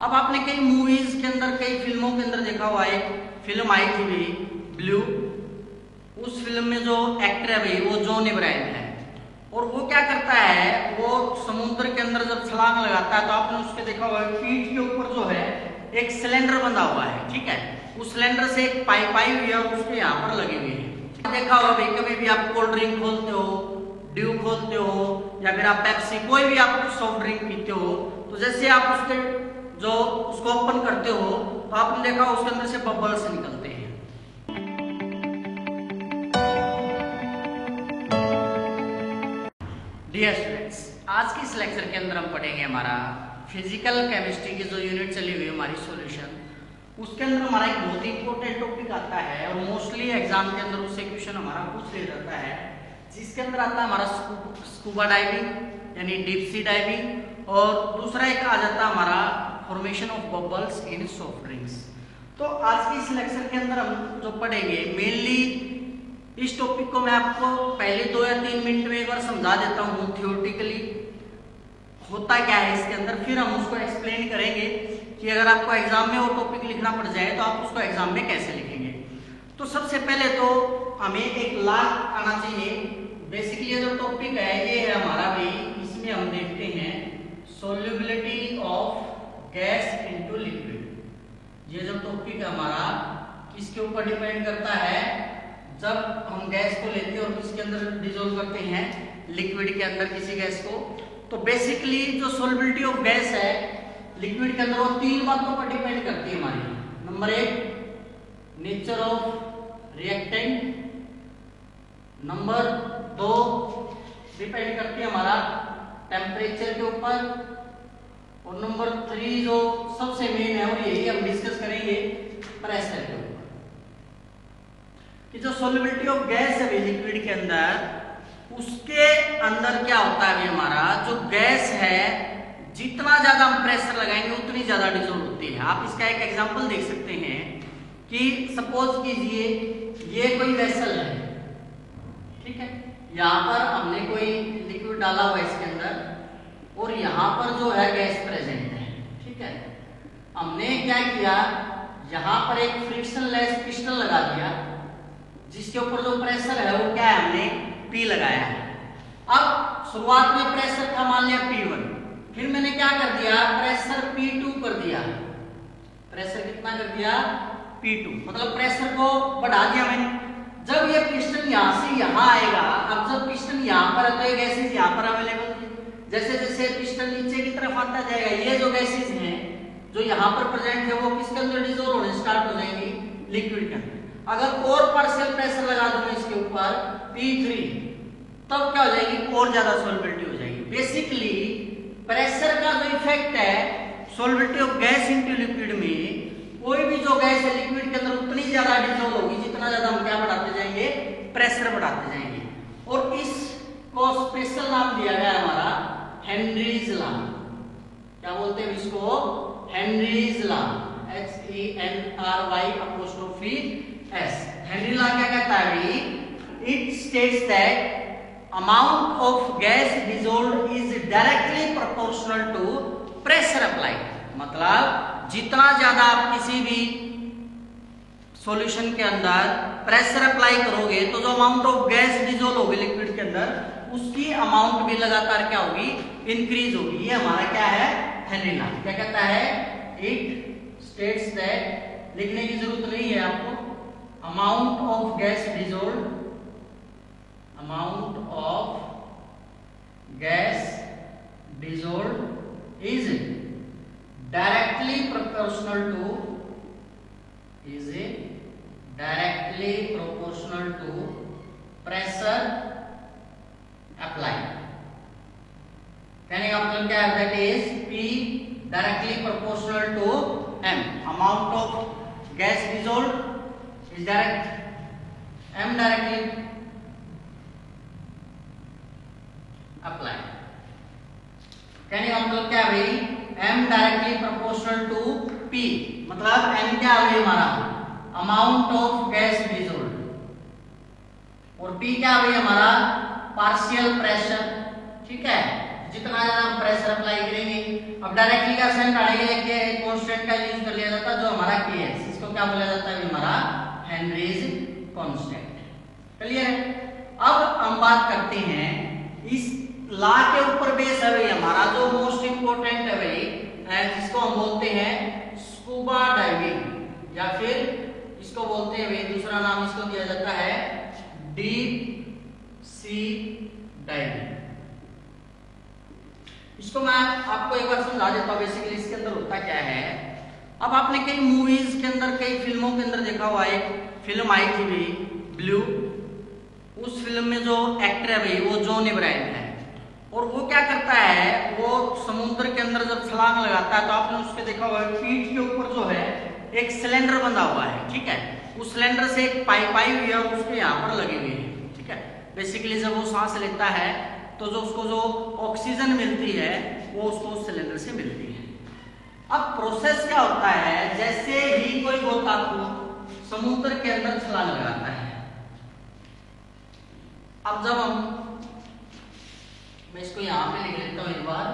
अब आपने कई मूवीज के अंदर, कई फिल्मों के अंदर देखा हुआ है, फिल्म आई थी भाई ब्लू। उस फिल्म में जो एक्टर है भाई वो जॉन इब्राहिम है। और वो क्या करता है, वो समुद्र के अंदर जब छलांग लगाता है तो आपने उसके देखा हुआ है पीठ के ऊपर जो है एक सिलेंडर बंधा हुआ है, ठीक है। उस सिलेंडर से एक पाइप आई हुई है और उसके यहाँ पर लगी हुई है। देखा होगा भाई, कभी भी आप कोल्ड ड्रिंक खोलते हो, ड्यू खोलते हो, या फिर आप पेप्सी, कोई भी आप सॉफ्ट ड्रिंक पीते हो, तो जैसे आप उसके जो उसको ओपन करते हो तो आपने देखा उसके अंदर से बबल्स निकलते हैं। डियर स्टूडेंट्स, आज की इस लेक्चर के अंदर हम पढ़ेंगे हमारा फिजिकल केमिस्ट्री की जो यूनिट चली हुई है हमारी सॉल्यूशन। उसके अंदर हमारा एक बहुत ही इंपॉर्टेंट टॉपिक आता है और मोस्टली एग्जाम के अंदर उससे क्वेश्चन हमारा पूछ लिया जाता है, जिसके अंदर आता है हमारा स्कूबा डाइविंग यानी डीप सी डाइविंग, और दूसरा एक आ जाता है हमारा formation of bubbles in soft drinks. तो आज की इस लेक्चर के अंदर हम जो पढ़ेंगे मेनली इस टॉपिक को मैं आपको पहले 2 या 3 मिनट में एक बार समझा देता हूँ थियोरेटिकली होता क्या है इसके अंदर, फिर हम उसको एक्सप्लेन करेंगे कि अगर आपको एग्जाम में वो टॉपिक लिखना पड़ जाए तो आप उसको एग्जाम में कैसे लिखेंगे। तो सबसे पहले तो हमें एक लाग आना चाहिए। बेसिकली जो टॉपिक है ये है हमारा भाई, इसमें हम देखते हैं solubility of gas into liquid. ये जो टॉपिक है हमारा किसके ऊपर डिपेंड करता है, जब हम गैस को लेते हैं और किसके अंदर डिसॉल्व करते हैं, लिक्विड के अंदर किसी गैस को। तो बेसिकली जो सोल्युबिलिटी ऑफ गैस है लिक्विड के अंदर वो 3 बातों पर डिपेंड करती है हमारी। Number 1 nature of reactant, number 2 depend करती है हमारा टेम्परेचर के ऊपर, और नंबर 3 जो सबसे मेन है और यही हम डिस्कस करेंगे प्रेशर के ऊपर। कि जो सोल्युबिलिटी ऑफ गैस है लिक्विड के अंदर, उसके अंदर क्या होता है हमारा जो गैस है जितना ज्यादा हम प्रेशर लगाएंगे उतनी ज्यादा डिसॉल्व होती है। आप इसका एक एग्जांपल देख सकते हैं कि सपोज कीजिए ये कोई वेसल है, ठीक है, यहाँ पर हमने कोई लिक्विड डाला हुआ है इसके अंदर और यहाँ पर जो है गैस प्रेजेंट है, ठीक है। हमने क्या किया, यहाँ पर एक फ्रिक्शनलेस पिस्टन लगा दिया जिसके ऊपर जो प्रेशर है वो क्या है, हमने P लगाया है। अब शुरुआत में प्रेशर था मान लिया P1, फिर मैंने क्या कर दिया प्रेशर P2 कर दिया। प्रेशर कितना कर दिया P2, मतलब प्रेशर को बढ़ा दिया मैंने। जब ये पिस्टन यहाँ से यहाँ आएगा, अब जब पिस्टन यहाँ पर है तो ये गैसेज यहाँ पर अवेलेबल थी। जैसे जैसे पिस्टन नीचे की तरफ आता जाएगा ये जो गैसेज हैं जो यहाँ पर प्रेजेंट है वो किसके अंदर डिसॉल्व होने स्टार्ट हो जाएंगी, लिक्विड के अंदर। अगर और पार्शियल प्रेशर लगा दूं इसके ऊपर P3, तब क्या हो जाएगी, और ज्यादा सोल्युबिलिटी हो जाएगी। बेसिकली प्रेशर का जो इफेक्ट है solubility of gas into liquid में, कोई भी जो गैस है लिक्विड के अंदर उतनी ज्यादा डिसॉल्व होगी जितना ज्यादा हम क्या बढ़ाते जाएंगे, प्रेशर बढ़ाते जाएंगे। और इसको स्पेशल नाम दिया गया हमारा हेनरीज लॉ। क्या बोलते हैं इसको, Henry's law, HENRY''S। Henry law क्या कहता है भाई, it states that amount of gas dissolved is directly proportional to pressure applied। मतलब जितना ज्यादा आप किसी भी सॉल्यूशन के अंदर प्रेशर अप्लाई करोगे तो जो अमाउंट ऑफ गैस डिसॉल्व होगी लिक्विड के अंदर उसकी अमाउंट भी लगातार क्या होगी, इंक्रीज होगी। ये हमारा क्या है, हेनरी लॉ क्या कहता है, इट स्टेट्स दैट, लिखने की जरूरत नहीं है आपको, amount of gas dissolve, amount of gas dissolved is directly proportional to pressure applied। कहने का मतलब क्या है, that is P directly proportional to M। amount of gas dissolved is M directly apply. कहने का मतलब क्या है भाई, M directly proportional to P, मतलब M क्या है हमारा अमाउंट ऑफ गैस डिसॉल्व, और P क्या है हमारा पार्शियल प्रेशर, ठीक है। जितना ज्यादा हम प्रेशर अप्लाई करेंगे, अब डायरेक्टली का साइन काटेंगे, हमारा Ks, इसको क्या बोला जाता है हमारा हेनरीज कांस्टेंट। क्लियर है। अब हम बात करते हैं इस लॉ के ऊपर बेस है भाई हमारा जो मोस्ट इंपोर्टेंट है भाई, जिसको हम बोलते हैं स्कूबा डाइविंग, या फिर इसको बोलते हैं भाई दूसरा नाम इसको दिया जाता है डीप सी डाइविंग। इसको मैं आपको एक बार समझा देता हूँ। बेसिकली इसके अंदर होता क्या है, अब आपने कई मूवीज के अंदर, कई फिल्मों के अंदर देखा हुआ है, एक फिल्म आई थी भाई ब्लू। उस फिल्म में जो एक्टर है भाई वो जॉन इब्राहिम है, और वो क्या करता है, वो समुद्र के अंदर जब छलांग लगाता है तो आपने उसके देखा हुआ है पीठ के ऊपर जो है एक सिलेंडर बंधा हुआ है, ठीक है। उस सिलेंडर से एक पाइप आई हुई है और उसके यहाँ पर लगी हुई है, ठीक है। बेसिकली जब वो सांस लेता है तो जो उसको जो ऑक्सीजन मिलती है वो उसको उस सिलेंडर से मिलती है। अब प्रोसेस क्या होता है, जैसे ही कोई गोताखोर समुद्र के अंदर छलांग लगाता है, अब जब मैं इसको यहां पे लिख लेता हूं एक बार,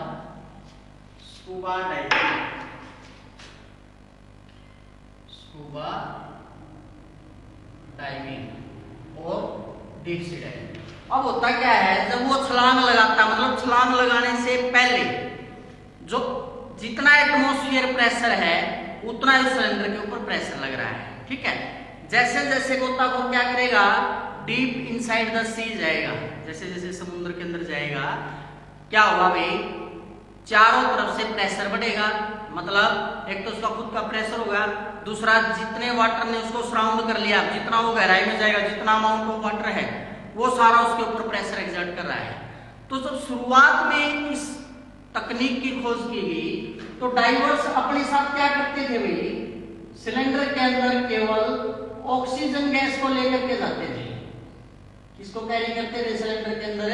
स्कूबा डाइविंग, स्कूबा डाइविंग और डीप सी डाइविंग। अब होता क्या है, जब वो छलांग लगाता है, मतलब छलांग लगाने से पहले जो जितना एटमॉस्फेयर प्रेशर है उतना इस सिलेंडर के ऊपर प्रेशर लग रहा है, ठीक है। जैसे जैसे गोताखोर क्या करेगा, डीप इनसाइड द सी जाएगा, जैसे जैसे समुद्र के अंदर जाएगा, क्या होगा भाई, चारों तरफ से प्रेशर बढ़ेगा। मतलब एक तो उसका खुद का प्रेशर होगा, दूसरा जितने वाटर ने उसको सराउंड कर लिया, जितना वो गहराई में जाएगा, जितना अमाउंट ऑफ वाटर है वो सारा उसके ऊपर प्रेशर एक्सर्ट कर रहा है। तो जब शुरुआत में इस तकनीक की खोज की गई तो डाइवर्स अपने साथ क्या करते थे भाई, सिलेंडर के अंदर केवल ऑक्सीजन गैस को लेकर के जाते थे। किसको कैरी करते थे, सिलेंडर के अंदर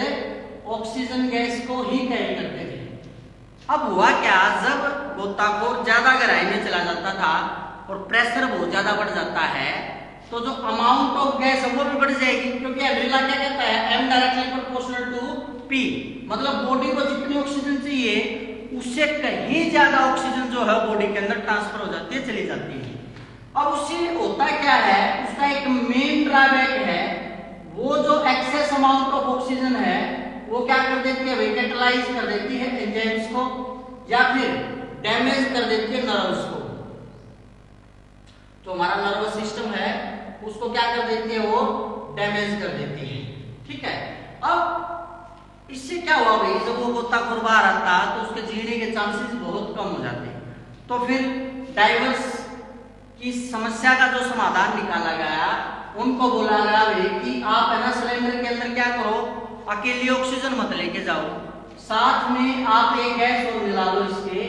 ऑक्सीजन गैस को ही कैरी करते थे। अब हुआ क्या, जब गोताखोर ज्यादा गहराई में चला जाता था और प्रेशर बहुत ज्यादा बढ़ जाता है तो जो अमाउंट ऑफ गैस है वो भी बढ़ जाएगी, क्योंकि एड्रिला क्या कहता है, M directly proportional to P, मतलब बॉडी को जितनी ऑक्सीजन चाहिए उससे कहीं ज्यादा ऑक्सीजन जो है बॉडी के अंदर ट्रांसफर हो जाती है, चली जाती है। अब उससे होता क्या है, उसका एक मेन ड्रॉबैक है, वो जो एक्सेस अमाउंट ऑफ ऑक्सीजन है वो क्या कर देती है, कैटालाइज कर देती है एंजाइम्स को, या फिर डैमेज कर देती है नर्व्स को। तो हमारा नर्वस सिस्टम है उसको क्या कर देती है, वो डैमेज कर देती है, ठीक है। अब इससे क्या हुआ भाई, जब वो गोताखोर बाहर आता तो उसके जीने के चांसेस बहुत कम हो जाते हैं। तो फिर डाइवर्स की समस्या का जो समाधान निकाला गया, उनको बोला गया भाई कि आप है ना सिलेंडर के अंदर क्या करो, अकेली ऑक्सीजन मत लेके जाओ, साथ में आप एक गैस और मिला लो, इसके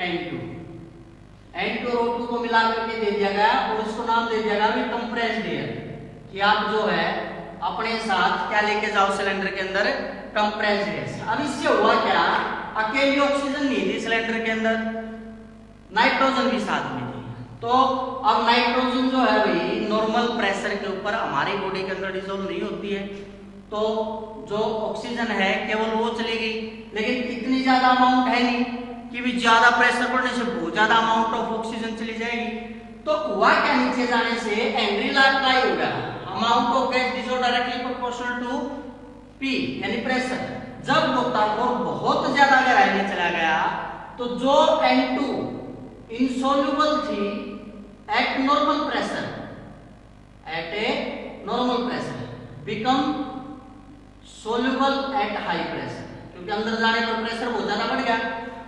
N2 और O2 को मिला करके दे दिया गया और इसको नाम दे दिया गया कंप्रेस्ड एयर, कि आप जो है अपने साथ क्या लेके जाओ सिलेंडर के अंदर, कंप्रेस्ड गैस। अब इससे हुआ क्या, अकेली ऑक्सीजन नहीं थी सिलेंडर के अंदर, नाइट्रोजन भी साथ में थी। तो अब नाइट्रोजन जो है भाई नॉर्मल प्रेशर के ऊपर हमारी बॉडी के अंदर डिसॉल्व नहीं होती है, तो जो ऑक्सीजन है केवल वो चली गई, लेकिन इतनी ज्यादा अमाउंट है नहीं कि भी ज्यादा प्रेशर बढ़ने से बहुत ज्यादा अमाउंट ऑफ ऑक्सीजन चली जाएगी। तो हुआ क्या, नीचे जाने से हेनरी लॉ अप्लाई होगा, amount of gas is directly proportional to P यानी प्रेशर। जब गोताखोर बहुत ज्यादा गहराई में चला गया तो जो N2 इनसॉल्युबल थी at normal pressure, at a normal pressure become soluble at high pressure, क्योंकि अंदर जाने पर प्रेशर बहुत ज्यादा बढ़ गया।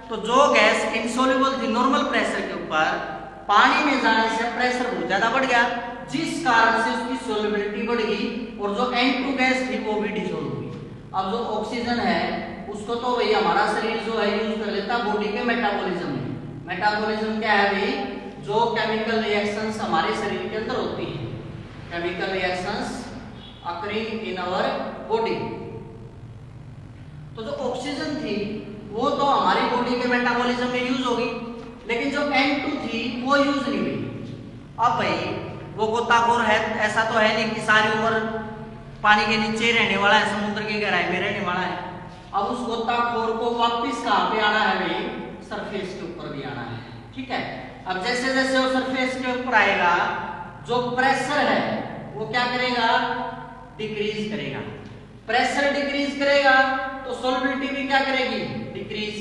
तो जो गैस इनसॉल्युबल थी नॉर्मल प्रेशर के ऊपर, पानी में जाने से प्रेशर बहुत ज्यादा बढ़ गया, जिस कारण से उसकी सोल्युबिलिटी बढ़ गई और जो N2 गैस थी वो भी डिसॉल्व हुई। अब जो ऑक्सीजन है उसको तो भाई हमारा शरीर जो है यूज कर लेता बॉडी के मेटाबॉलिज्म में। मेटाबॉलिज्म क्या है भाई, जो केमिकल रिएक्शंस हमारे शरीर के अंदर होती है, chemical reactions occurring in our body. तो जो ऑक्सीजन थी वो तो हमारी बॉडी के मेटाबॉलिज्म में यूज होगी, लेकिन जो N2 थी वो यूज नहीं हुई। अब भाई वो गोताखोर है, ऐसा तो है नहीं कि सारी उम्र पानी के नीचे रहने वाला है, समुद्र की गहराई में रहने वाला है। अब उस गोताखोर को वापस कहां पे आना है भाई, सरफेस के ऊपर भी आना है, ठीक है। अब जैसे जैसे वो सरफेस के ऊपर आएगा, जो प्रेशर है वो क्या करेगा, डिक्रीज करेगा। प्रेशर डिक्रीज करेगा तो सॉल्युबिलिटी भी क्या करेगी, डिक्रीज।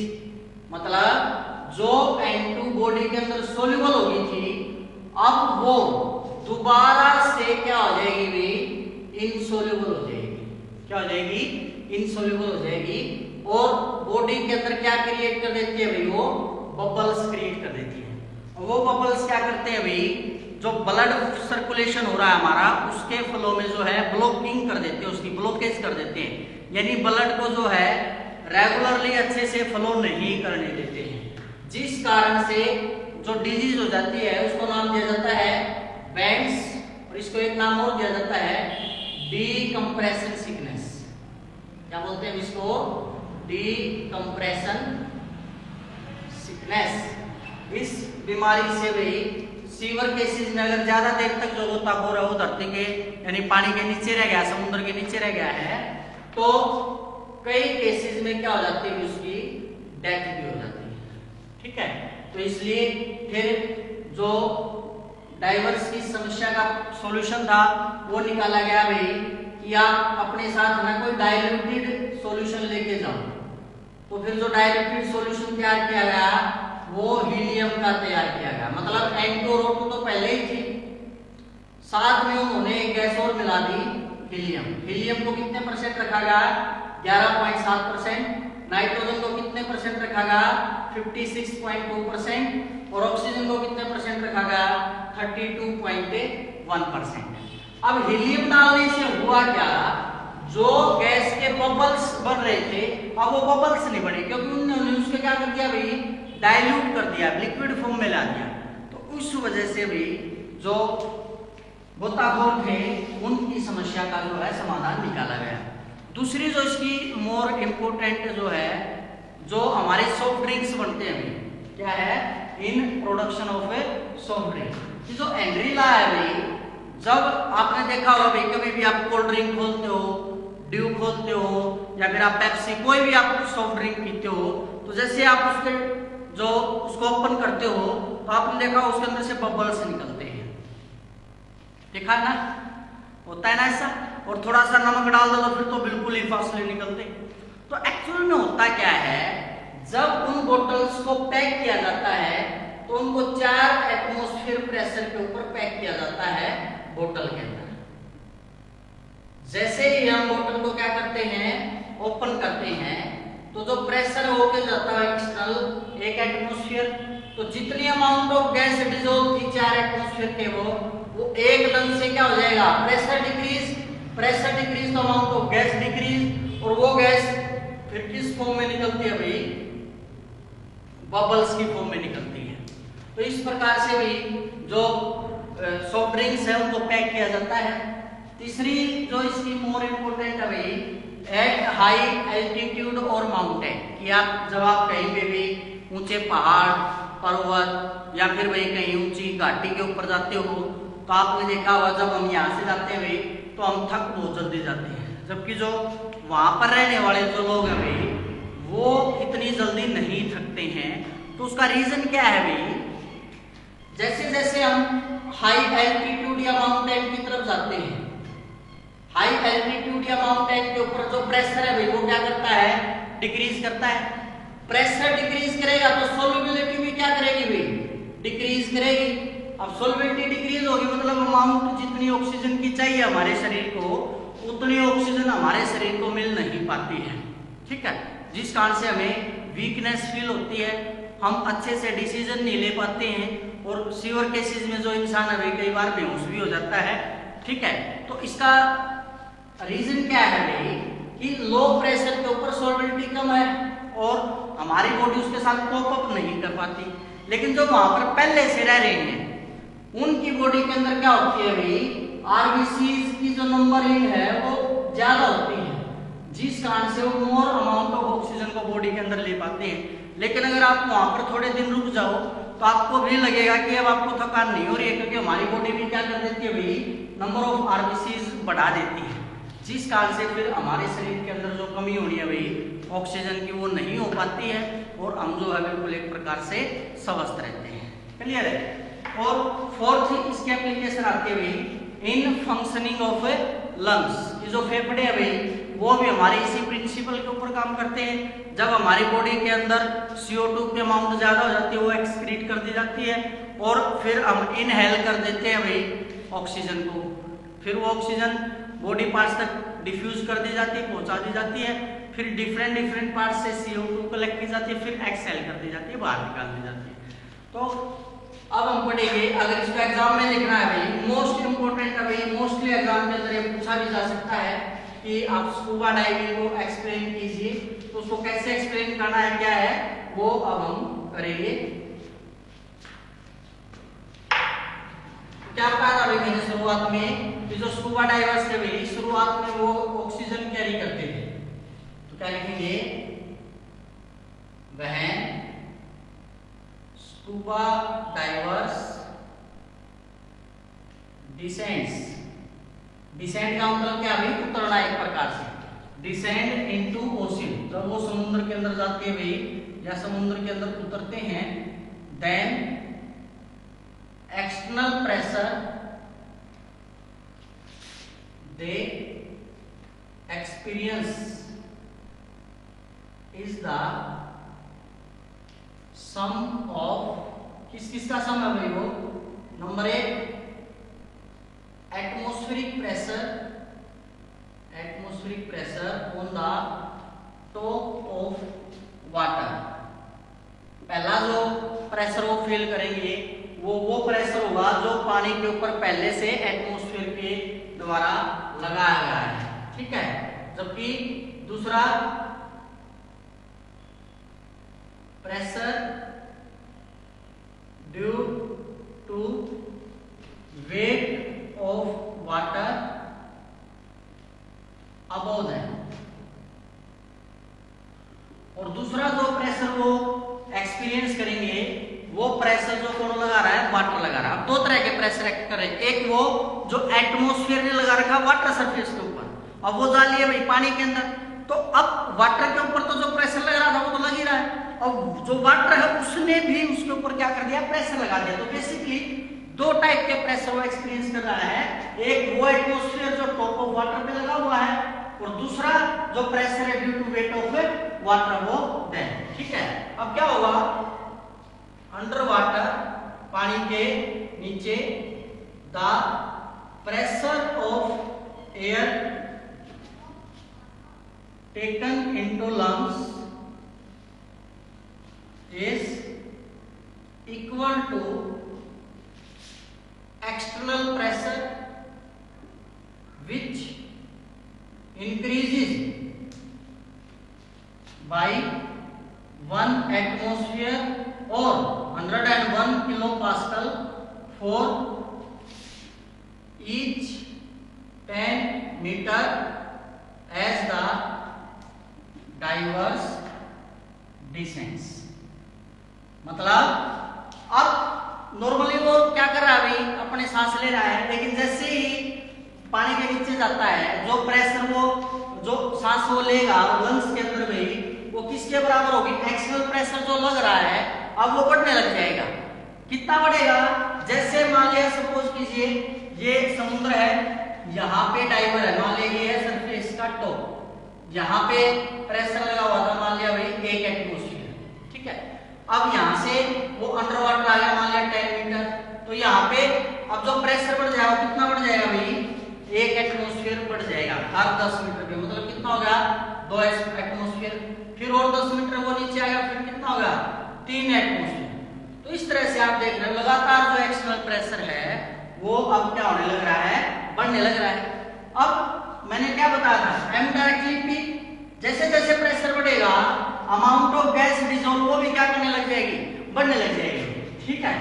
मतलब जो N2 बॉडी के अंदर सोल्यूबल होगी थी, अब वो दोबारा से क्या हो जाएगी भी, इनसोल्यूबल हो जाएगी। क्या हो जाएगी, इनसोल्यूबल हो जाएगी। और बॉडी के अंदर क्या क्रिएट कर देती है भाई, वो बबल्स क्रिएट कर देती है। और वो बबल्स क्या करते हैं भाई, जो ब्लड सर्कुलेशन हो रहा है हमारा, उसके फ्लो में जो है ब्लॉकिंग कर देते हैं, उसकी ब्लॉकेज कर देते हैं। यानी ब्लड को जो है रेगुलरली अच्छे से फ्लो नहीं करने देते हैं, जिस कारण से जो डिजीज हो जाती है उसको नाम दिया जाता है बैंड्स, और इसको एक नाम और दिया जाता है डीकंप्रेशन सिकनेस। क्या बोलते हैं इसको, डीकंप्रेशन सिकनेस। इस बीमारी से भी सीवर केसेस में अगर ज्यादा देर तक जो गोताखोर है वो धरती के यानी पानी के नीचे रह गया, समुद्र के नीचे रह गया है, तो कई केसेस में क्या हो जाती है, उसकी डेथ भी हो जाती है। ठीक है, तो इसलिए फिर जो डाइवर्स की समस्या का सॉल्यूशन था वो निकाला गया भाई कि आप अपने साथ ना कोई डाइल्यूटेड सॉल्यूशन लेके जाओ। तो फिर जो डाइल्यूटेड सॉल्यूशन तैयार किया गया वो हीलियम का तैयार किया गया। मतलब N2 और O2 तो पहले ही थी, साथ में उन्होंने एक गैस और मिला दी, हीलियम। हीलियम को कितने परसेंट रखा गया, 11.7%। नाइट्रोजन को कितने परसेंट रखा गया, 56.2%। और ऑक्सीजन को कितने परसेंट रखा गया, 32.1%। अब हीलियम डालने से हुआ क्या, जो गैस के बबल्स बन रहे थे अब वो बबल्स नहीं बने, क्योंकि उन्होंने उसके क्या कर दिया भाई, डाइल्यूट कर दिया, लिक्विड फॉर्म में ला दिया। तो उस वजह से भी जो गोताखोर थे उनकी समस्या का जो है समाधान निकाला गया। दूसरी जो इसकी मोर इम्पोर्टेंट जो है, जो हमारे सॉफ्ट ड्रिंक्स बनते हैं भाई, क्या है, in production of A soft drink. ये जो हेनरी लॉ है भाई, जब आपने देखा होगा भाई कभी भी आप कोल्ड ड्रिंक खोलते हो, ड्यू खोलते हो या फिर आप पेप्सी कोई भी आप सॉफ्ट ड्रिंक पीते हो, तो जैसे आप उसके जो उसको ओपन करते हो तो आपने देखा उसके अंदर से बबल्स निकलते हैं, देखा है ना, होता है ना ऐसा। और थोड़ा सा नमक डाल दो तो फिर तो बिल्कुल ही फासले निकलते। तो एक्चुअल में होता क्या है, जब उन बोतल्स को पैक किया जाता है तो उनको 4 एटमॉस्फेयर प्रेशर के ऊपर पैक किया जाता है बोतल के अंदर। जैसे ही हम बोतल को क्या करते हैं, ओपन करते हैं, तो जो प्रेशर होके जाता है एक्सटर्नल 1 एटमॉस्फेयर, तो जितनी अमाउंट ऑफ गैस डिसॉल्व थी 4 एटमॉस्फेयर के वो एकदम से क्या हो जाएगा, प्रेशर डिक्रीज तो अमाउंट ऑफ गैस डिक्रीज, और वो गैस फिर किस फॉर्म में निकलती है भाई, बबल्स की फॉर्म में निकलती है। तो इस प्रकार से भी जो सॉफ्ट ड्रिंक्स है उनको पैक किया जाता है। तीसरी जो इसकी मोर इम्पोर्टेंट है भाई, एट हाई एल्टीट्यूड और माउंटेन, कि आप जब आप कहीं पे भी ऊंचे पहाड़ पर्वत या फिर भाई कहीं ऊंची घाटी के ऊपर जाते हो, तो आपने देखा होगा जब हम यहाँ से जाते हैं भाई तो हम थक बहुत जल्दी जाते हैं, जबकि जो वहां पर रहने वाले जो लोग हैं भाई वो इतनी जल्दी नहीं थकते हैं। तो उसका रीजन क्या है भाई, जैसे जैसे हम हाई एल्टीट्यूड या माउंटेन की तरफ जाते हैं, हाई एल्टीट्यूड या माउंटेन के ऊपर जो प्रेशर है भाई वो क्या करता है, डिक्रीज करता है। प्रेशर डिक्रीज करेगा तो सोल्युबिलिटी भी क्या करेगी भाई, डिक्रीज करेगी। अब सोल्युबिलिटी डिक्रीज होगी मतलब अमाउंट जितनी ऑक्सीजन की चाहिए हमारे शरीर को उतनी ऑक्सीजन हमारे शरीर को मिल नहीं पाती है, ठीक है, जिस कारण से हमें वीकनेस फील होती है, हम अच्छे से डिसीजन नहीं ले पाते हैं, और सीवर केसेस में जो इंसान है कई बार बेहोश भी हो जाता है, ठीक है। तो इसका रीजन क्या है भाई कि लो प्रेशर के ऊपर सोल्युबिलिटी कम है और हमारी बॉडी उसके साथ कोप अप नहीं कर पाती। लेकिन जो वहां पर पहले से रह रहे हैं उनकी बॉडी के अंदर क्या होती है भाई, आरबीसीज की जो नंबरिंग है वो ज्यादा होती है, जिस कारण से वो मोर अमाउंट ऑफ ऑक्सीजन को बॉडी के अंदर ले पाते हैं। लेकिन अगर आप वहां पर थोड़े दिन रुक जाओ तो आपको भी लगेगा कि अब आपको थकान नहीं हो रही है, क्योंकि हमारी बॉडी भी क्या कर देती है भाई, नंबर ऑफ आरबीसीज बढ़ा देती है, जिस कारण से फिर हमारे शरीर के अंदर जो कमी होनी है भाई ऑक्सीजन की वो नहीं हो पाती है और हम जो है बिल्कुल एक प्रकार से स्वस्थ रहते हैं। क्लियर है। और फोर्थ इसकी एप्लीकेशन आती है भाई इन फंक्शनिंग ऑफ लंग्स, ये जो फेफड़े है भाई वो भी हमारे इसी प्रिंसिपल के ऊपर काम करते हैं। जब हमारी बॉडी के अंदर CO2 की अमाउंट ज्यादा हो जाती है वो एक्सक्रीट कर दी जाती है और फिर हम इनहेल कर देते हैं भाई ऑक्सीजन को, फिर वो ऑक्सीजन बॉडी पार्ट्स तक डिफ्यूज कर दी जाती है, पहुंचा दी जाती है, फिर डिफरेंट पार्ट्स से CO2 कलेक्ट की जाती है, फिर एक्सहेल कर दी जाती है, बाहर निकाल दी जाती है। तो अब हम पढ़ेंगे, अगर इसको एग्जाम में लिखना है भाई मोस्ट इंपोर्टेंट है भाई, मोस्टली एग्जाम के अंदर ये पूछा भी जा सकता है कि आप स्कूबा डाइविंग को एक्सप्लेन कीजिए, तो उसको कैसे एक्सप्लेन करना है क्या है वो अब हम करेंगे। क्या कहा था भाई मैंने शुरुआत में कि जो स्कूबा डाइवर्स थे भाई शुरुआत में वो ऑक्सीजन कैरी करते थे, तो क्या लिखेंगे वह स्कूबा डाइवर्स डिसेंड्स, डिसेंड का मतलब क्या भाई उतरना एक प्रकार से, डिसेंड इनटू ओशन, जब वो समुद्र के अंदर जाते हैं भाई या समुद्र के अंदर उतरते हैं, then external pressure they experience is the sum of, किस किस का सम है भाई वो, number 1 atmospheric pressure on the top of water. पहला जो प्रेशर वो फील करेंगे वो प्रेशर होगा जो पानी के ऊपर पहले से एटमॉस्फेयर के द्वारा लगाया गया है, ठीक है। जबकि दूसरा pressure due to weight of water above है, और दूसरा जो प्रेशर वो एक्सपीरियंस करेंगे वो प्रेशर जो कौन लगा रहा है, वाटर लगा रहा है। अब दो तरह के प्रेशर एक्ट कर रहे हैं, एक वो जो एटमॉस्फेयर ने लगा रखा वाटर सरफेस के ऊपर, अब वो डाल लिया भाई पानी के अंदर, तो अब वाटर के ऊपर तो जो प्रेशर लग रहा था वो तो लग ही रहा है, अब जो वाटर है उसने भी उसके ऊपर क्या कर दिया, प्रेशर लगा दिया। तो बेसिकली दो टाइप के प्रेशर वो एक्सपीरियंस कर रहा है, एक वो एटमॉस्फेयर जो टॉप ऑफ वाटर पे लगा हुआ है, और दूसरा जो प्रेशर है due to weight of water वो देन, ठीक है। अब क्या होगा, अंडर वाटर पानी के नीचे the pressure of air taken into lungs is equal to external pressure which increases by 1 atmosphere or 101 kilopascal for each 10 meter as the divers descends। मतलब अब नॉर्मली वो क्या कर रहा है भाई, अपने सांस ले रहा है, लेकिन जैसे ही पानी के नीचे जाता है जो प्रेशर वो जो सांस वो लेगा लंग्स के अंदर में वो किसके बराबर होगी, एक्सटर्नल प्रेशर जो लग रहा है अब वो बढ़ने लग जाएगा। कितना बढ़ेगा, जैसे मान लिया सपोज कीजिए ये समुद्र है, यहाँ पे डाइवर है, मान लिया ये है सरफेस का टॉप, यहाँ पे प्रेशर लगा हुआ था मान लिया भाई 1 एटमॉस्फेयर, ठीक है। अब यहाँ से वो अंडर वाटर आ गया मान लिया 10 मीटर, तो यहाँ पे अब जो प्रेशर बढ़ जाएगा कितना बढ़ जाएगा भाई, 1 एटमॉस्फेयर बढ़ जाएगा हर 10 मीटर पे, मतलब कितना हो गया 2 एटमॉस्फेयर, फिर और 10 मीटर वो नीचे आएगा, फिर कितना होगा 3 एटमॉस्फेयर। तो इस तरह से आप देख रहे हैं लगातार जो एक्सटर्नल प्रेशर है वो अब क्या होने लग रहा है, बढ़ने लग रहा है। अब मैंने क्या बताया था, एम डायरेक्टली पी, जैसे जैसे प्रेशर बढ़ेगा अमाउंट ऑफ गैस डिसॉल्व वो भी क्या करने लग जाएगी, बढ़ने लग जाएगी, ठीक है।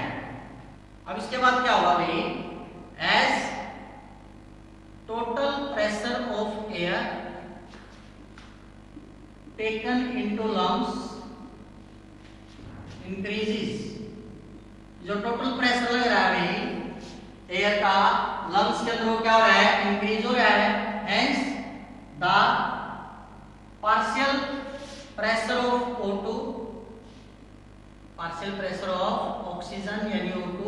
अब इसके बाद क्या होगा भाई, as total pressure of air taken into lungs increases, जो टोटल प्रेशर लग रहा है भाई एयर का लंग्स के अंदर क्या हो रहा है, इंक्रीज हो रहा है, hence the partial pressure of O2 partial pressure of oxygen यानी O2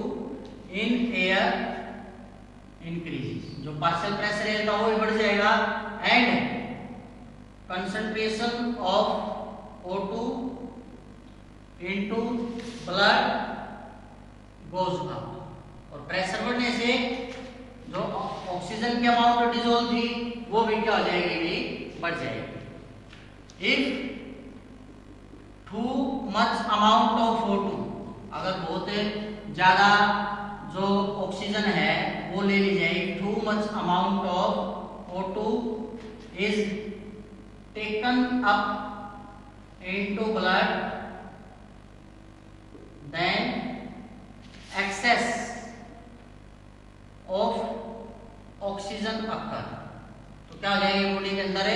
इन एयर इंक्रीजेस, जो पार्शियल प्रेशर एयर का वो भी बढ़ जाएगा and concentration of O2 into blood goes up, और प्रेशर बढ़ने से जो ऑक्सीजन की अमाउंट डिसॉल्व थी वो भी क्या हो जाएगी, भी बढ़ जाएगी। If two much amount of O2, अगर बहुत ज्यादा जो ऑक्सीजन है वो ले ली जाएगी, too much amount of O2 is taken up into blood, then excess of oxygen occur, तो क्या हो जाएगी बॉडी के अंदर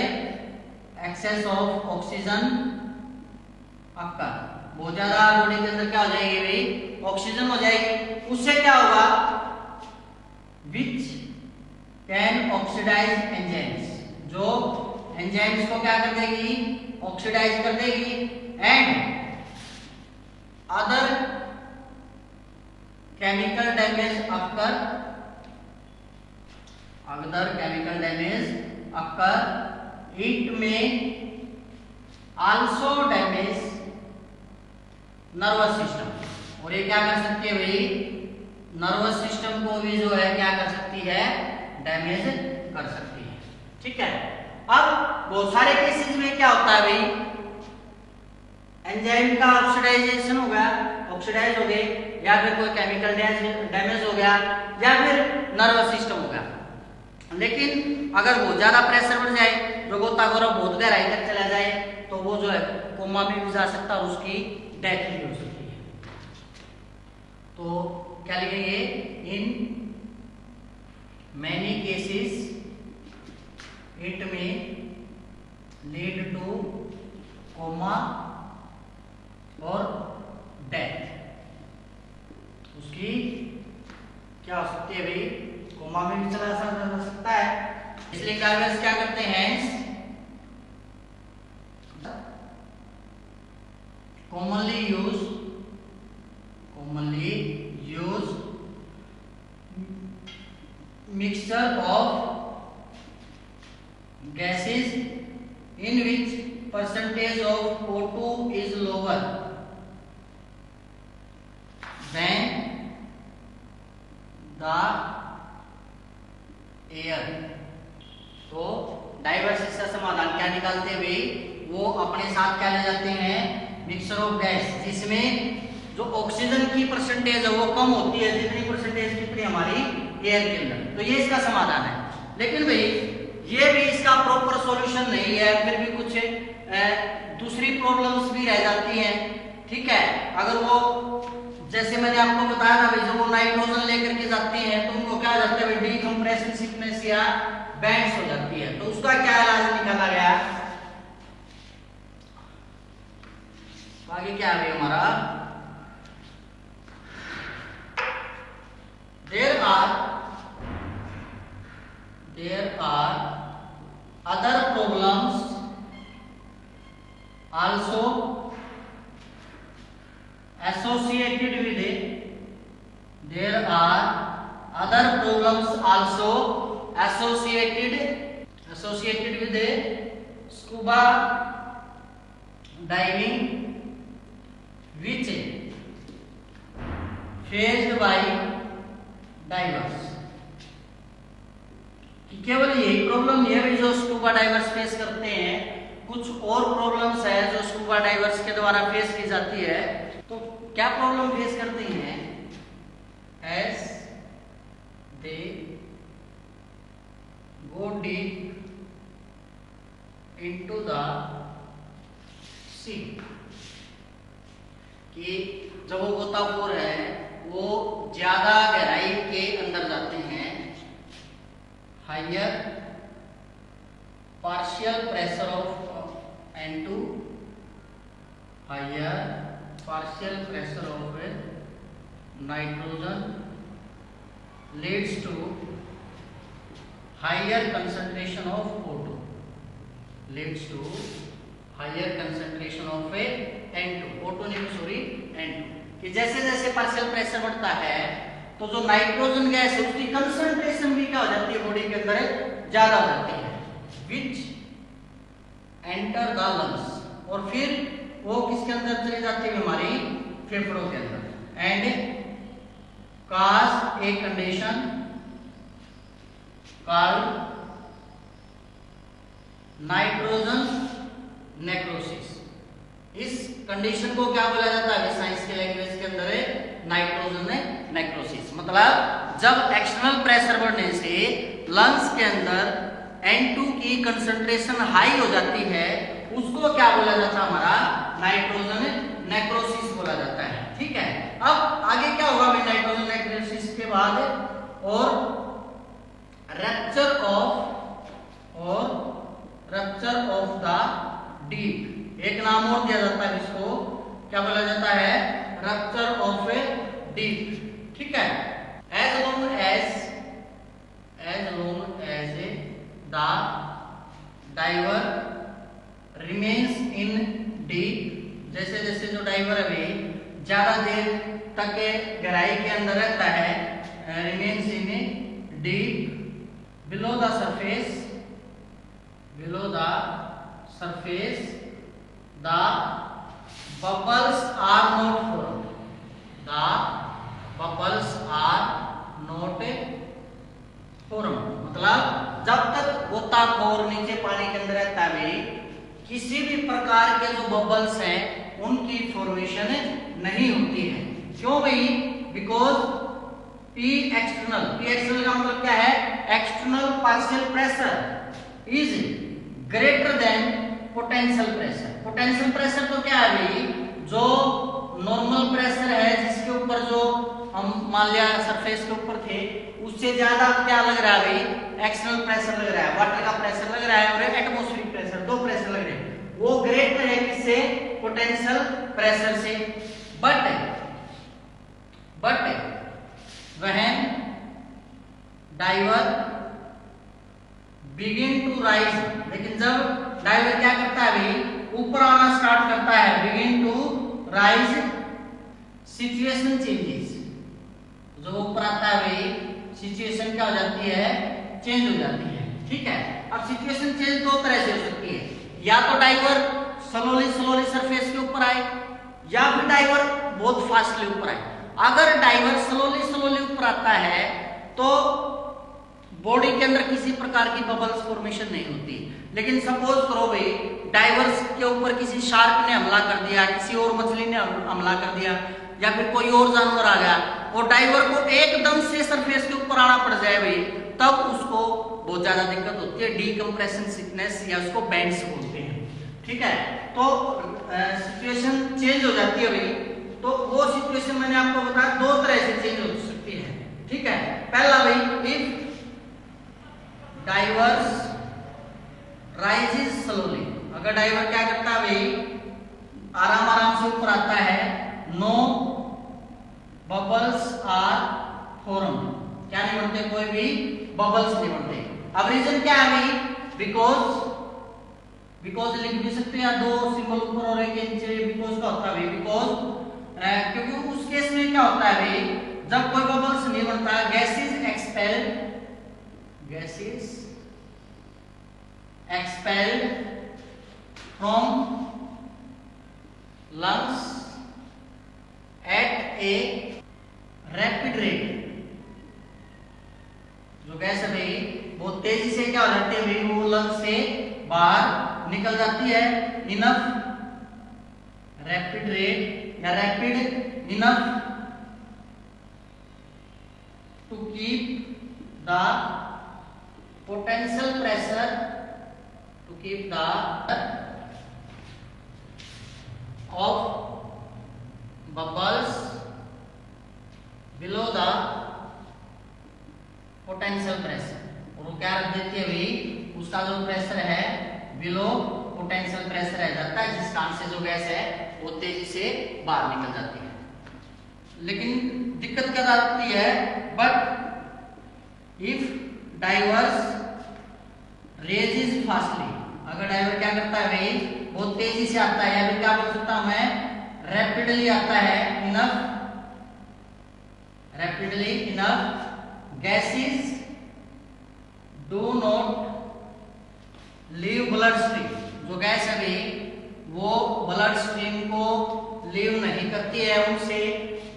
एक्सेस ऑफ ऑक्सीजन अक्कर, बहुत ज्यादा बॉडी के अंदर क्या हो जाएगी भाई, ऑक्सीजन हो जाएगी। उससे क्या होगा, विच कैन ऑक्सीडाइज एंजाइम्स, जो एंजाइम्स को क्या कर देगी, ऑक्सीडाइज कर देगी, and other chemical damage occur, other chemical damage occur, it में आल्सो डैमेज नर्वस सिस्टम, और ये क्या कर सकती है भाई, नर्वस सिस्टम को भी जो है क्या कर सकती है, डैमेज कर सकती है। ठीक है, अब बहुत सारे केसेस में क्या होता है भाई, एंजाइम का ऑक्सीडाइजेशन हो गया, ऑक्सीडाइज हो गए, या फिर कोई केमिकल डैमेज हो गया, या फिर नर्वस सिस्टम हो गया। लेकिन अगर बहुत ज्यादा प्रेशर बढ़ जाए, जो गोताखोर बहुत गहराई तक चला जाए, तो वो जो है कोमा में भी जा सकता है और उसकी डेथ भी हो सकती है। तो क्या लिखेंगे, इन मैनी केसेस इट में लीड टू कोमा और डेथ, उसकी क्या हो सकती है भाई, कोमा में भी चला जा सकता है। इसलिए कार्बस क्या करते हैं, commonly used mixture of gases in which percentage of O2 is lower than the air। तो डाइवर्सिस का समाधान क्या निकालते हैं भाई, वो अपने साथ क्या ले जाते हैं, मिक्सचर ऑफ गैस, जिसमें जो ऑक्सीजन की परसेंटेज है वो कम होती है, जितनी परसेंटेज कितनी हमारी एयर के अंदर। तो ये इसका समाधान है। लेकिन भाई ये भी इसका प्रॉपर सॉल्यूशन नहीं है, फिर भी कुछ दूसरी प्रॉब्लम्स भी रह जाती हैं। ठीक है, अगर वो जैसे मैंने आपको बताया ना भाई, जब वो नाइट्रोजन लेकर के जाती हैं तो उनको क्या हो जाता है, डीकंप्रेशन सिकनेस या बैंड्स हो जाती है। तो उसका क्या इलाज निकाला गया, आगे क्या है हमारा, there are other problems also associated with there are other problems also associated with scuba diving which faced by divers। कि केवल यही प्रॉब्लम नहीं है जो स्कूबा डाइवर्स फेस करते हैं, कुछ और प्रॉब्लम्स है जो स्कूबा डाइवर्स के द्वारा फेस की जाती है। तो क्या प्रॉब्लम फेस करती हैं, as they go deep into the sea, कि जब वो गोताखोर है वो ज्यादा गहराई के अंदर जाते हैं, higher partial pressure of N2, higher partial pressure of nitrogen leads to higher concentration of O2, leads to higher concentration of N2, O2 नहीं सॉरी N2 कि जैसे जैसे पार्शियल प्रेशर बढ़ता है तो जो नाइट्रोजन गैस है उसकी कंसंट्रेशन भी क्या हो जाती है बॉडी के अंदर ज्यादा हो जाती है, विच एंटर द लंग्स, और फिर वो किसके अंदर चली जाती है हमारी फेफड़ों के अंदर, and cause a condition called nitrogen necrosis. इस कंडीशन को क्या बोला जाता है साइंस के लैंग्वेज के अंदर है नाइट्रोजन नेक्रोसिस। मतलब जब एक्सटर्नल प्रेशर बढ़ने से लंग्स के अंदर N2 की कंसंट्रेशन हाई हो जाती है उसको क्या बोला जाता है हमारा नाइट्रोजन नेक्रोसिस बोला जाता है। ठीक है, अब आगे क्या होगा भाई नाइट्रोजन नेक्रोसिस के बाद, और रप्चर ऑफ द डीप, एक नाम और दिया जाता है इसको, क्या बोला जाता है रप्चर ऑफ ए डीप। ठीक है, as long as the diver remains in deep, जैसे जैसे जो डाइवर है भाई ज्यादा देर तक गहराई के अंदर रहता है, remains in deep below the surface the bubbles are not form, मतलब जब तक गोताखोर नीचे पानी के अंदर रहता है भाई किसी भी प्रकार के जो बबल्स हैं उनकी फॉर्मेशन नहीं होती है। क्यों भाई? बिकॉज P एक्सटर्नल का मतलब क्या है, external partial pressure is greater than potential pressure. Potential pressure तो क्या है भाई, जो नॉर्मल प्रेशर है जिसके ऊपर जो हम मान लिया सरफेस के ऊपर थे उससे ज्यादा क्या लग रहा है भाई, एक्सटर्नल प्रेशर लग रहा है, वाटर का प्रेशर लग रहा है और एटमॉस्फेरिक प्रेशर, दो प्रेशर लग रहे हैं, वो ग्रेटर है किससे, पोटेंशियल प्रेशर से। But when diver begin to rise, लेकिन जब डाइवर क्या करता है भाई ऊपर आना स्टार्ट करता है, begin to rise situation changes, जो ऊपर आता है भाई सिचुएशन क्या हो जाती है, चेंज हो जाती है। ठीक है, अब सिचुएशन चेंज दो तरह से हो सकती है, या तो डाइवर स्लोली सरफेस के ऊपर आए या फिर डाइवर बहुत फास्टली ऊपर आए। अगर डाइवर स्लोली ऊपर आता है तो बॉडी के अंदर किसी प्रकार की बबल्स फॉर्मेशन नहीं होती। लेकिन सपोज करो भाई डाइवर्स के ऊपर किसी शार्क ने हमला कर दिया, किसी और मछली ने हमला कर दिया, या फिर कोई और जानवर आ गया और डाइवर को एकदम से सरफेस के ऊपर आना पड़ जाए भाई, तब उसको बहुत ज्यादा दिक्कत होती है, डीकंप्रेशन सिकनेस या उसको बैंड्स बोलते हैं। ठीक है, तो सिचुएशन चेंज हो जाती है भाई, तो वो सिचुएशन मैंने आपको बताया दो तरह से चेंज हो सकती है। ठीक है, पहला भाई इफ डाइवर्स राइजेस स्लोली, अगर डाइवर क्या करता है भाई आराम से ऊपर आता है, नो बबल्स आर फॉर्म, क्या नहीं बनते, कोई भी बबल्स नहीं बनते। अब रीजन क्या है भाई, बिकॉज लिख भी सकते हैं, या दो सिंबल ऊपर और एक नीचे, बिकॉज का होता है भाई, बिकॉज क्योंकि उस केस में क्या होता है भाई जब कोई बबल्स नहीं बनता, gases expelled from lungs at a rapid rate, जो गैस है भाई बहुत तेजी से क्या हो जाती है भाई, वो लंग्स से बाहर निकल जाती है, इनफ रैपिड रेट या rapid enough to keep the potential pressure, to keep the of bubbles below the potential pressure, और वो क्या रख देती है भाई उसका जो प्रेशर है बिलो पोटेंशियल प्रेशर रह जाता है, जिस कारण से जो गैस है वो तेजी से बाहर निकल जाती है। लेकिन दिक्कत क्या आती है, but if diverse raises fastly, अगर डाइवर क्या करता है भाई बहुत तेजी से आता है, या फिर क्या बोल सकता हूं मैं रैपिडली आता है enough, rapidly enough gases do not leave blood stream, जो गैस है भाई वो ब्लड स्ट्रीम को लीव नहीं करती है, उनसे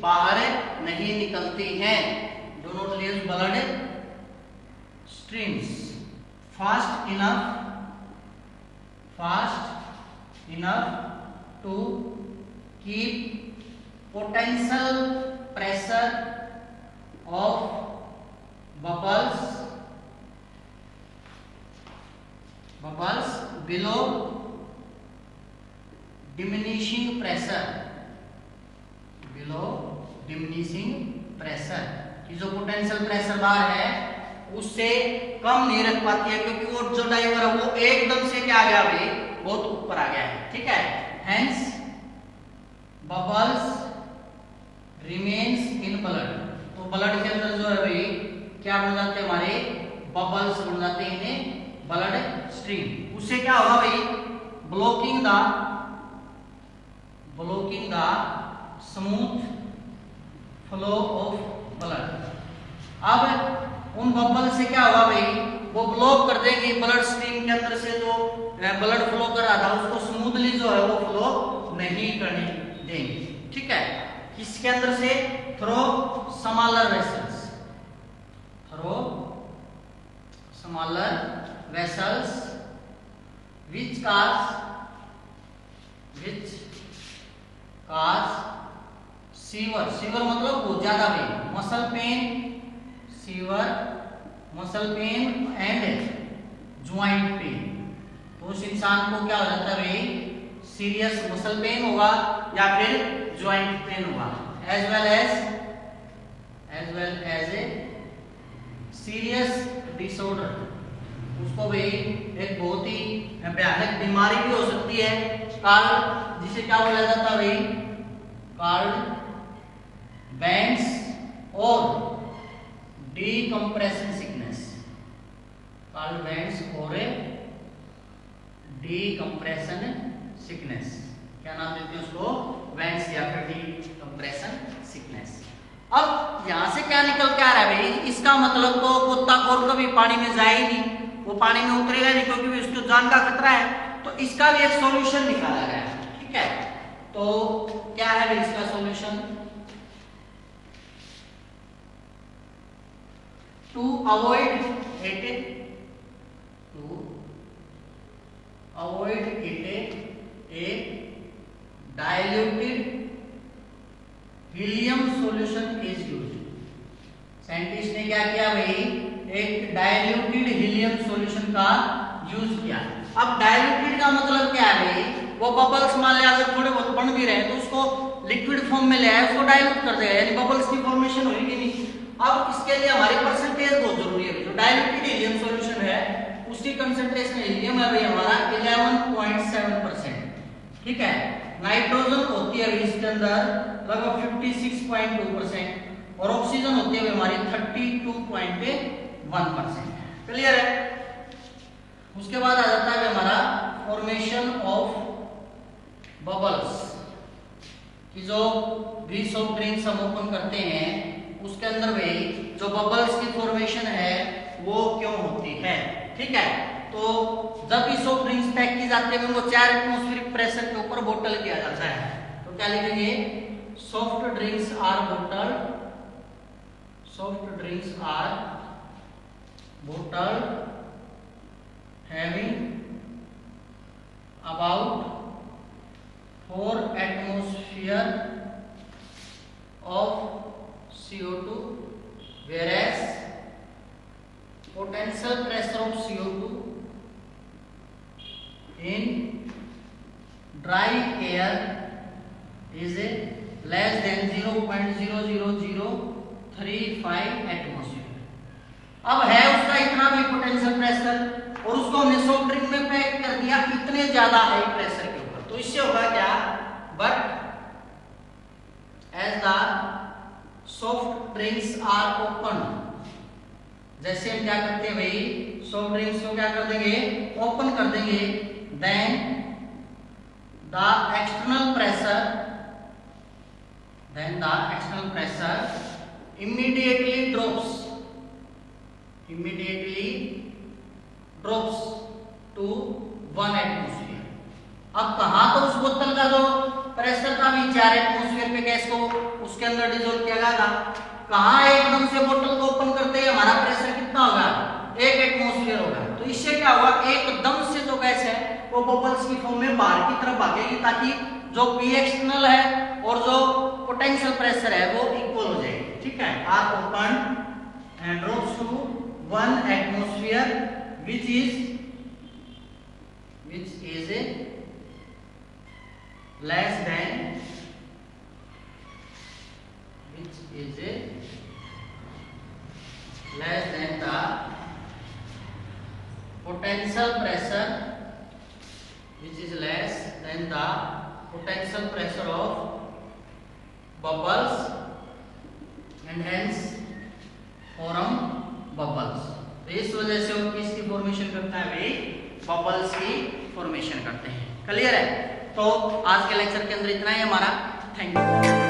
बाहर नहीं निकलती हैं, do not leave blood streams, fast enough to keep potential pressure of bubbles below diminishing pressure, कि जो पोटेंशियल प्रेशर बार है उससे कम नहीं रख पाती है, क्योंकि वो जो डाइवर है वो एकदम से क्या आ गया भाई, बहुत ऊपर आ गया है, ठीक है। Hence bubbles remains in blood, तो ब्लड के अंदर जो है भाई क्या बन जाते हैं, हमारे बबल्स बन जाते हैं इन्हें ब्लड स्ट्रीम, उससे क्या होगा भाई, blocking the smooth flow of blood. अब उन बबल से क्या होगा भाई, वो ब्लॉक कर देंगे ब्लड स्ट्रीम के अंदर से जो ब्लड फ्लो कर रहा था उसको स्मूथली जो है वो फ्लो नहीं करने देंगे, ठीक है। किसके अंदर से, through smaller vessels which cause severe मतलब बहुत ज्यादा pain, muscle pain and joint pain, तो उस इंसान को क्या हो जाता है भाई, सीरियस मसल पेन होगा या फिर ज्वाइंट पेन होगा, as well as a serious disorder, उसको भाई एक बहुत ही भयानक बीमारी भी हो सकती है, जिसे क्या बोला जाता है भाई, कार्ड बैंड्स और डीकंप्रेशन सिकनेस, कार्ड बैंड्स और डीकंप्रेशन सिकनेस, क्या नाम देते हैं उसको, बैंड्स या फिर डीकंप्रेशन सिकनेस। अब यहां से क्या निकल के आ रहा है भाई, इसका मतलब तो गोताखोर कभी पानी में जाए ही नहीं, वो पानी में उतरेगा नहीं, क्योंकि उसको जान का खतरा है, तो इसका भी एक सॉल्यूशन निकाला गया है, ठीक है। तो क्या है भाई इसका solution, to avoid it a diluted helium solution is used. Scientist ने क्या किया भाई, एक डाइल्यूटेड हीलियम सॉल्यूशन का यूज किया। अब डाइल्यूटेड का मतलब क्या है भाई, वो बबल्स मान लिया अगर थोड़े बहुत बन भी रहे तो उसको लिक्विड फॉर्म में ले आए, उसको डाइल्यूट कर देगा, यानी बबल्स की फॉर्मेशन होगी नहीं। अब इसके लिए हमारी परसेंटेज बहुत जरूरी है, जो डाइल्यूटेड हीलियम सॉल्यूशन है उसकी कंसंट्रेशन हीलियम है भाई हमारा 11.7%, ठीक है। नाइट्रोजन होती है इसके अंदर लगभग 56.2% और ऑक्सीजन होती है हमारी 32.1%, क्लियर है। उसके बाद आ जाता है हमारा फॉर्मेशन ऑफ बबल्स, कि जो भी सॉफ्ट ड्रिंक्स हम ओपन करते हैं उसके अंदर भाई जो बबल्स की फॉर्मेशन है वो क्यों होती है, ठीक है। तो जब भी सॉफ्ट ड्रिंक्स पैक की जाती है उनको 4 एटमॉस्फेरिक प्रेशर के ऊपर बोतल किया जाता है, तो क्या लिखेंगे, soft drinks are bottle having about 4 atmosphere of CO2, whereas potential pressure of CO2 in dry air is less than 0.00035 atmosphere। अब है उसका इतना भी पोटेंशियल प्रेशर और उसको हमने सॉफ्ट ड्रिंक में पैक कर दिया इतने ज्यादा हाई प्रेशर के ऊपर, तो इससे होगा क्या, but as the soft drinks are open, जैसे हम क्या करते हैं भाई सॉफ्ट ड्रिंक्स को क्या कर देंगे, ओपन कर देंगे, then the external pressure then the external pressure immediately drops to 1 atmosphere. अब कहाँ तो उस बोतल का जो प्रेशर था भी 4 एटमोस्फेयर पे गैस को उसके अंदर डिसॉल्व किया गया था, कहाँ एकदम से बोतल को ओपन करते ही हमारा प्रेशर कितना होगा, 1 एटमोस्फेयर होगा। तो इससे क्या होगा, एकदम से जो गैस है वो बबल्स की फॉर्म में बाहर की तरफ भागेगी, ताकि जो पी एक्सटर्नल है और जो पोटेंशियल प्रेशर है वो इक्वल हो जाएगी। ठीक है, are open and drops to 1 atmosphere which is less than the potential pressure, which is less than the potential pressure of bubbles and hence form bubbles। तो इस वजह से वो किसकी फॉर्मेशन करता है भाई, बबल्स की फॉर्मेशन करते हैं। क्लियर है? तो आज के लेक्चर के अंदर इतना ही हमारा। Thank you.